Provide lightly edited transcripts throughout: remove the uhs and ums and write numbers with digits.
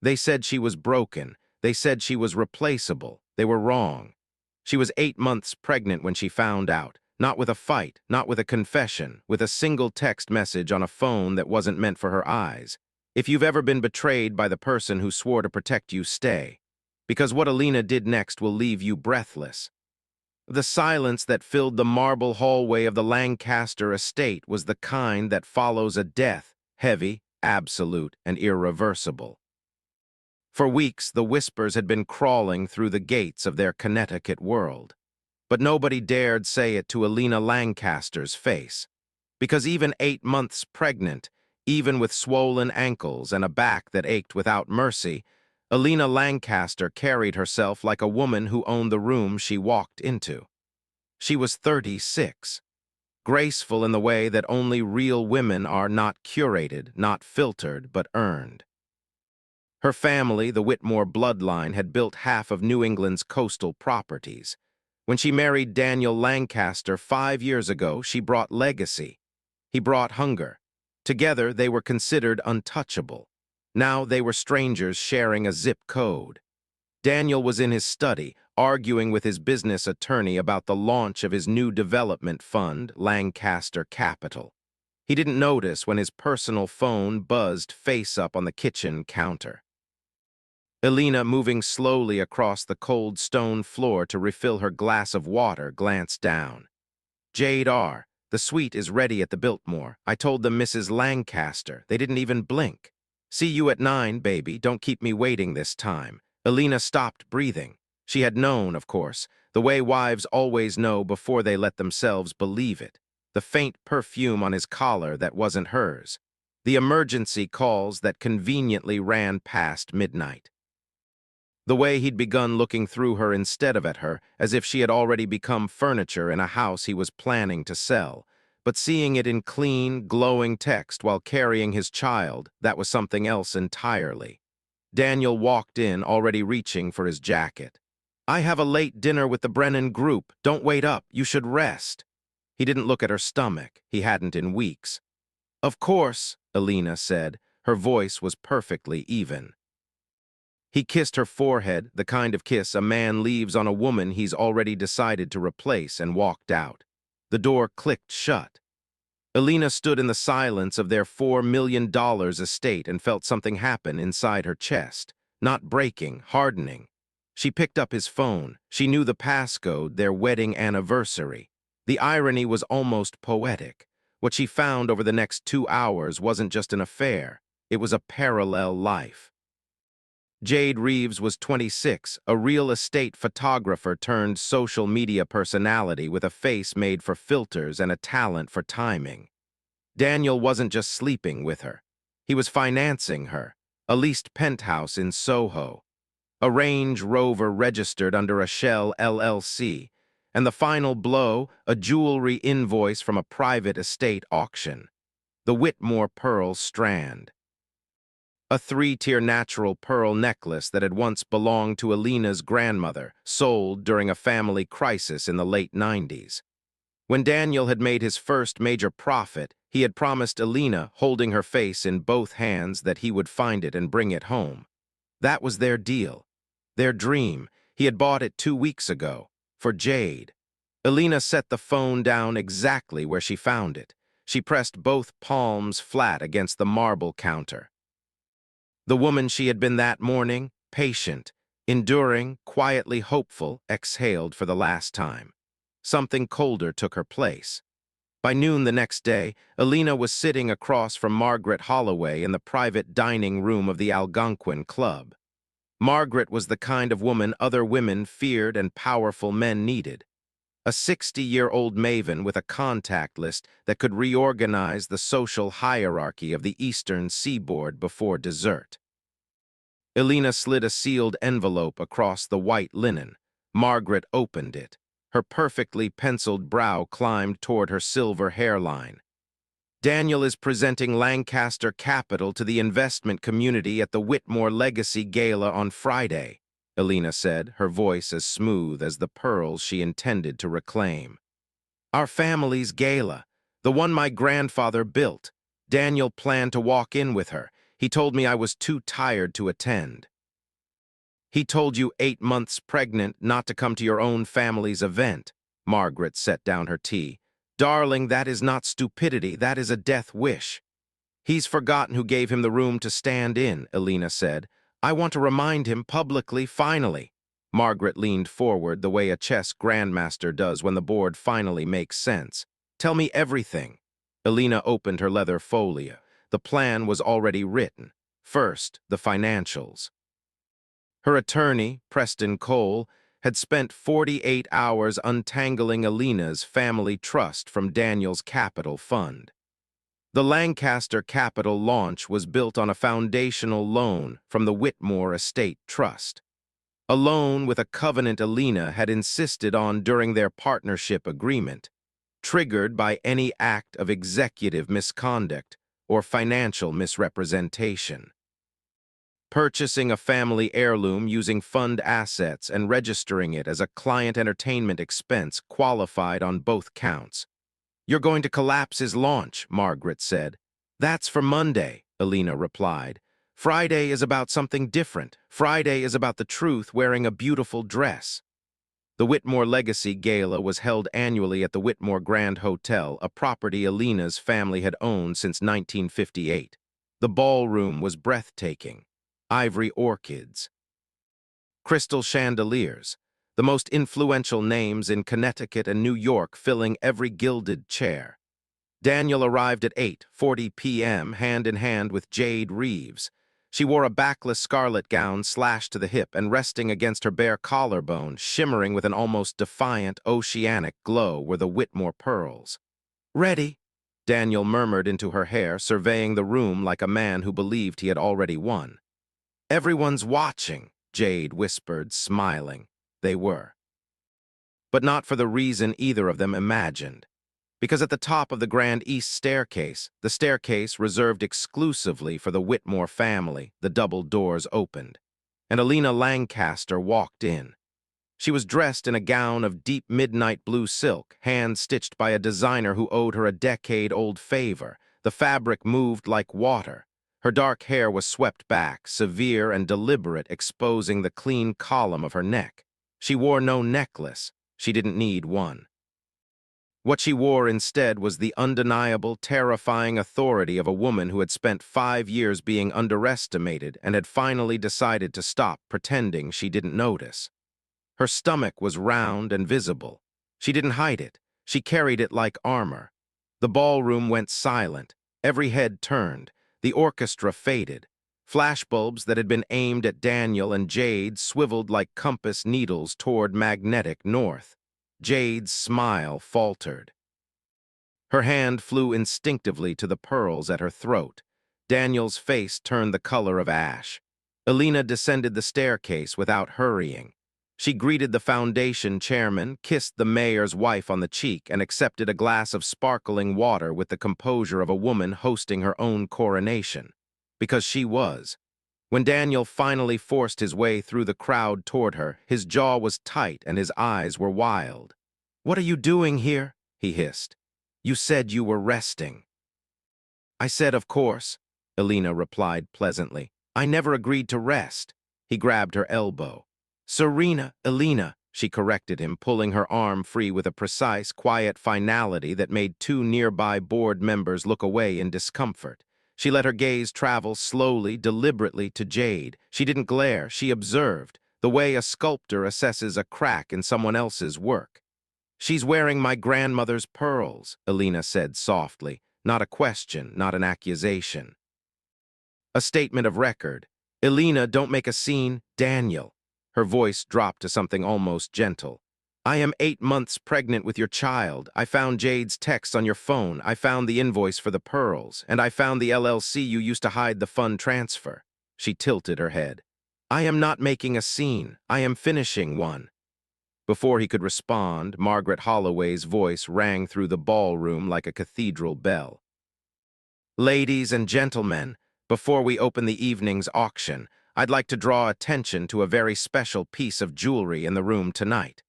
They said she was broken. They said she was replaceable. They were wrong. She was 8 months pregnant when she found out. Not with a fight, not with a confession, with a single text message on a phone that wasn't meant for her eyes. If you've ever been betrayed by the person who swore to protect you, stay. Because what Alina did next will leave you breathless. The silence that filled the marble hallway of the Lancaster estate was the kind that follows a death, heavy, absolute, and irreversible. For weeks, the whispers had been crawling through the gates of their Connecticut world. But nobody dared say it to Alina Lancaster's face. Because even 8 months pregnant, even with swollen ankles and a back that ached without mercy, Alina Lancaster carried herself like a woman who owned the room she walked into. She was 36, graceful in the way that only real women are, not curated, not filtered, but earned. Her family, the Whitmore bloodline, had built half of New England's coastal properties. When she married Daniel Lancaster 5 years ago, she brought legacy. He brought hunger. Together, they were considered untouchable. Now they were strangers sharing a zip code. Daniel was in his study, arguing with his business attorney about the launch of his new development fund, Lancaster Capital. He didn't notice when his personal phone buzzed face up on the kitchen counter. Alina, moving slowly across the cold stone floor to refill her glass of water, glanced down. Jade R., the suite is ready at the Biltmore. I told them Mrs. Lancaster. They didn't even blink. See you at 9, baby. Don't keep me waiting this time. Alina stopped breathing. She had known, of course, the way wives always know before they let themselves believe it. The faint perfume on his collar that wasn't hers. The emergency calls that conveniently ran past midnight. The way he'd begun looking through her instead of at her, as if she had already become furniture in a house he was planning to sell. But seeing it in clean, glowing text while carrying his child, that was something else entirely. Daniel walked in, already reaching for his jacket. I have a late dinner with the Brennan group. Don't wait up. You should rest. He didn't look at her stomach. He hadn't in weeks. Of course, Alina said. Her voice was perfectly even. He kissed her forehead, the kind of kiss a man leaves on a woman he's already decided to replace, and walked out. The door clicked shut. Alina stood in the silence of their $4 million estate and felt something happen inside her chest. Not breaking, hardening. She picked up his phone. She knew the passcode, their wedding anniversary. The irony was almost poetic. What she found over the next 2 hours wasn't just an affair. It was a parallel life. Jade Reeves was 26, a real estate photographer turned social media personality with a face made for filters and a talent for timing. Daniel wasn't just sleeping with her. He was financing her, a leased penthouse in Soho, a Range Rover registered under a Shell LLC, and the final blow, a jewelry invoice from a private estate auction. The Whitmore Pearl Strand. A 3-tier natural pearl necklace that had once belonged to Alina's grandmother, sold during a family crisis in the late 90s. When Daniel had made his first major profit, he had promised Alina, holding her face in both hands, that he would find it and bring it home. That was their deal, their dream. He had bought it 2 weeks ago, for Jade. Alina set the phone down exactly where she found it. She pressed both palms flat against the marble counter. The woman she had been that morning, patient, enduring, quietly hopeful, exhaled for the last time. Something colder took her place. By noon the next day, Alina was sitting across from Margaret Holloway in the private dining room of the Algonquin Club. Margaret was the kind of woman other women feared and powerful men needed. A 60-year-old maven with a contact list that could reorganize the social hierarchy of the Eastern Seaboard before dessert. Alina slid a sealed envelope across the white linen. Margaret opened it. Her perfectly penciled brow climbed toward her silver hairline. Daniel is presenting Lancaster Capital to the investment community at the Whitmore Legacy Gala on Friday, Alina said, her voice as smooth as the pearls she intended to reclaim. Our family's gala, the one my grandfather built. Daniel planned to walk in with her. He told me I was too tired to attend. He told you 8 months pregnant not to come to your own family's event. Margaret set down her tea. Darling, that is not stupidity, that is a death wish. He's forgotten who gave him the room to stand in, Elena said. I want to remind him publicly, finally. Margaret leaned forward the way a chess grandmaster does when the board finally makes sense. Tell me everything. Elena opened her leather folio. The plan was already written. First, the financials. Her attorney, Preston Cole, had spent 48 hours untangling Elena's family trust from Daniel's capital fund. The Lancaster Capital launch was built on a foundational loan from the Whitmore Estate Trust, a loan with a covenant Elena had insisted on during their partnership agreement, triggered by any act of executive misconduct or financial misrepresentation. Purchasing a family heirloom using fund assets and registering it as a client entertainment expense qualified on both counts. You're going to collapse his launch, Margaret said. That's for Monday, Elena replied. Friday is about something different. Friday is about the truth wearing a beautiful dress. The Whitmore Legacy Gala was held annually at the Whitmore Grand Hotel, a property Elena's family had owned since 1958. The ballroom was breathtaking. Ivory orchids, crystal chandeliers, the most influential names in Connecticut and New York filling every gilded chair. Daniel arrived at 8:40 p.m. hand in hand with Jade Reeves. She wore a backless scarlet gown slashed to the hip and resting against her bare collarbone, shimmering with an almost defiant oceanic glow, were the Whitmore pearls. Ready, Daniel murmured into her hair, surveying the room like a man who believed he had already won. Everyone's watching, Jade whispered, smiling. They were. But not for the reason either of them imagined. Because at the top of the Grand East staircase, the staircase reserved exclusively for the Whitmore family, the double doors opened, and Elena Lancaster walked in. She was dressed in a gown of deep midnight blue silk, hand-stitched by a designer who owed her a decade-old favor. The fabric moved like water. Her dark hair was swept back, severe and deliberate, exposing the clean column of her neck. She wore no necklace. She didn't need one. What she wore instead was the undeniable, terrifying authority of a woman who had spent 5 years being underestimated and had finally decided to stop pretending she didn't notice. Her stomach was round and visible. She didn't hide it. She carried it like armor. The ballroom went silent. Every head turned. The orchestra faded. Flashbulbs that had been aimed at Daniel and Jade swiveled like compass needles toward magnetic north. Jade's smile faltered. Her hand flew instinctively to the pearls at her throat. Daniel's face turned the color of ash. Elena descended the staircase without hurrying. She greeted the foundation chairman, kissed the mayor's wife on the cheek, and accepted a glass of sparkling water with the composure of a woman hosting her own coronation. Because she was. When Daniel finally forced his way through the crowd toward her, his jaw was tight and his eyes were wild. "What are you doing here?" he hissed. "You said you were resting." "I said, of course," Elena replied pleasantly. "I never agreed to rest." He grabbed her elbow. "Serena, Elena," she corrected him, pulling her arm free with a precise, quiet finality that made 2 nearby board members look away in discomfort. She let her gaze travel slowly, deliberately to Jade. She didn't glare, she observed, the way a sculptor assesses a crack in someone else's work. "She's wearing my grandmother's pearls," Elena said softly, not a question, not an accusation. A statement of record. "Elena, don't make a scene. Daniel." Her voice dropped to something almost gentle. "I am 8 months pregnant with your child. I found Jade's text on your phone. I found the invoice for the pearls. And I found the LLC you used to hide the fund transfer." She tilted her head. "I am not making a scene. I am finishing one." Before he could respond, Margaret Holloway's voice rang through the ballroom like a cathedral bell. "Ladies and gentlemen, before we open the evening's auction, I'd like to draw attention to a very special piece of jewelry in the room tonight.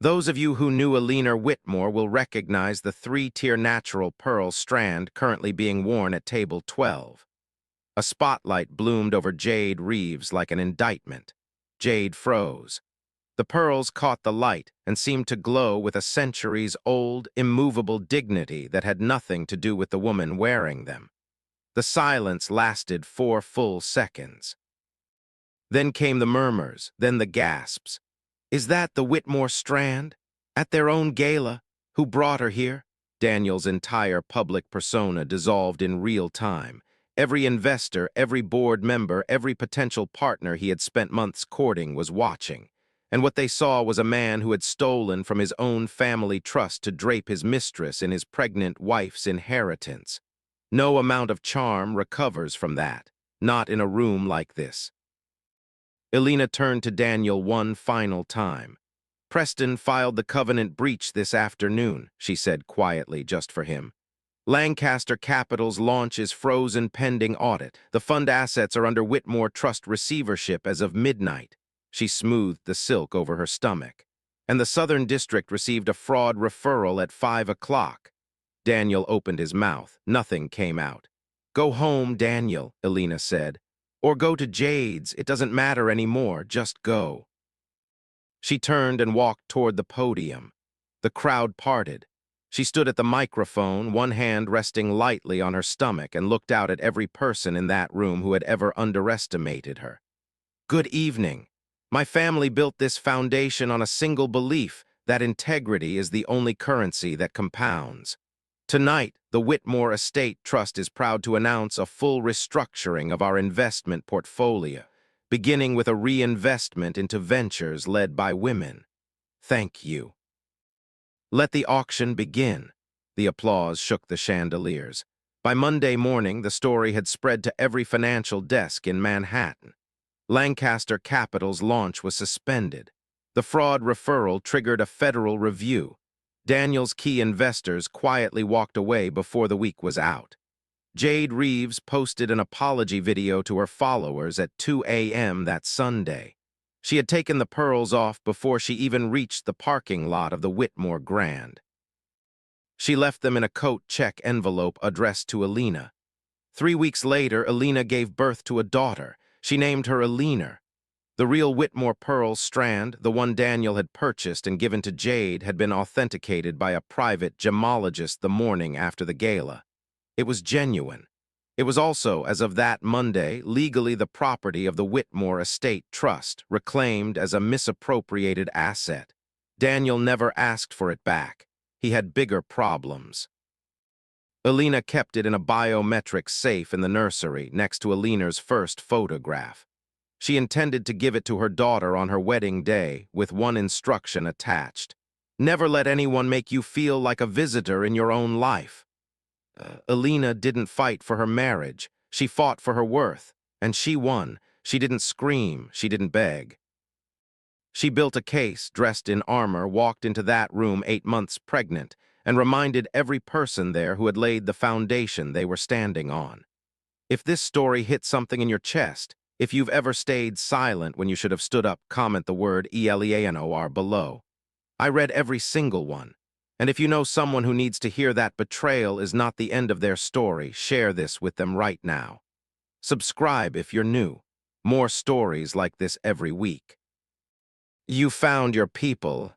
Those of you who knew Elena Whitmore will recognize the 3-tier natural pearl strand currently being worn at table 12. A spotlight bloomed over Jade Reeves like an indictment. Jade froze. The pearls caught the light and seemed to glow with a centuries-old, immovable dignity that had nothing to do with the woman wearing them. The silence lasted 4 full seconds. Then came the murmurs, then the gasps. Is that the Whitmore Strand? At their own gala? Who brought her here? Daniel's entire public persona dissolved in real time. Every investor, every board member, every potential partner he had spent months courting was watching. And what they saw was a man who had stolen from his own family trust to drape his mistress in his pregnant wife's inheritance. No amount of charm recovers from that, not in a room like this. Elena turned to Daniel one final time. Preston filed the covenant breach this afternoon, she said quietly just for him. Lancaster Capital's launch is frozen pending audit. The fund assets are under Whitmore Trust receivership as of midnight. She smoothed the silk over her stomach. And the Southern District received a fraud referral at 5 o'clock. Daniel opened his mouth. Nothing came out. Go home, Daniel, Elena said. Or go to Jade's. It doesn't matter anymore. Just go. She turned and walked toward the podium. The crowd parted. She stood at the microphone, one hand resting lightly on her stomach, and looked out at every person in that room who had ever underestimated her. Good evening. My family built this foundation on a single belief that integrity is the only currency that compounds. Tonight, the Whitmore Estate Trust is proud to announce a full restructuring of our investment portfolio, beginning with a reinvestment into ventures led by women. Thank you. Let the auction begin. The applause shook the chandeliers. By Monday morning, the story had spread to every financial desk in Manhattan. Lancaster Capital's launch was suspended. The fraud referral triggered a federal review. Daniel's key investors quietly walked away before the week was out. Jade Reeves posted an apology video to her followers at 2 a.m. that Sunday. She had taken the pearls off before she even reached the parking lot of the Whitmore Grand. She left them in a coat check envelope addressed to Elena. 3 weeks later, Elena gave birth to a daughter. She named her Elena. The real Whitmore pearl strand, the one Daniel had purchased and given to Jade, had been authenticated by a private gemologist the morning after the gala. It was genuine. It was also, as of that Monday, legally the property of the Whitmore Estate Trust, reclaimed as a misappropriated asset. Daniel never asked for it back. He had bigger problems. Elena kept it in a biometric safe in the nursery next to Elena's first photograph. She intended to give it to her daughter on her wedding day with one instruction attached. Never let anyone make you feel like a visitor in your own life. Elena didn't fight for her marriage. She fought for her worth, and she won. She didn't scream. She didn't beg. She built a case, dressed in armor, walked into that room 8 months pregnant, and reminded every person there who had laid the foundation they were standing on. If this story hit something in your chest, if you've ever stayed silent when you should have stood up, comment the word ELEANOR below. I read every single one. And if you know someone who needs to hear that betrayal is not the end of their story, share this with them right now. Subscribe if you're new. More stories like this every week. You found your people.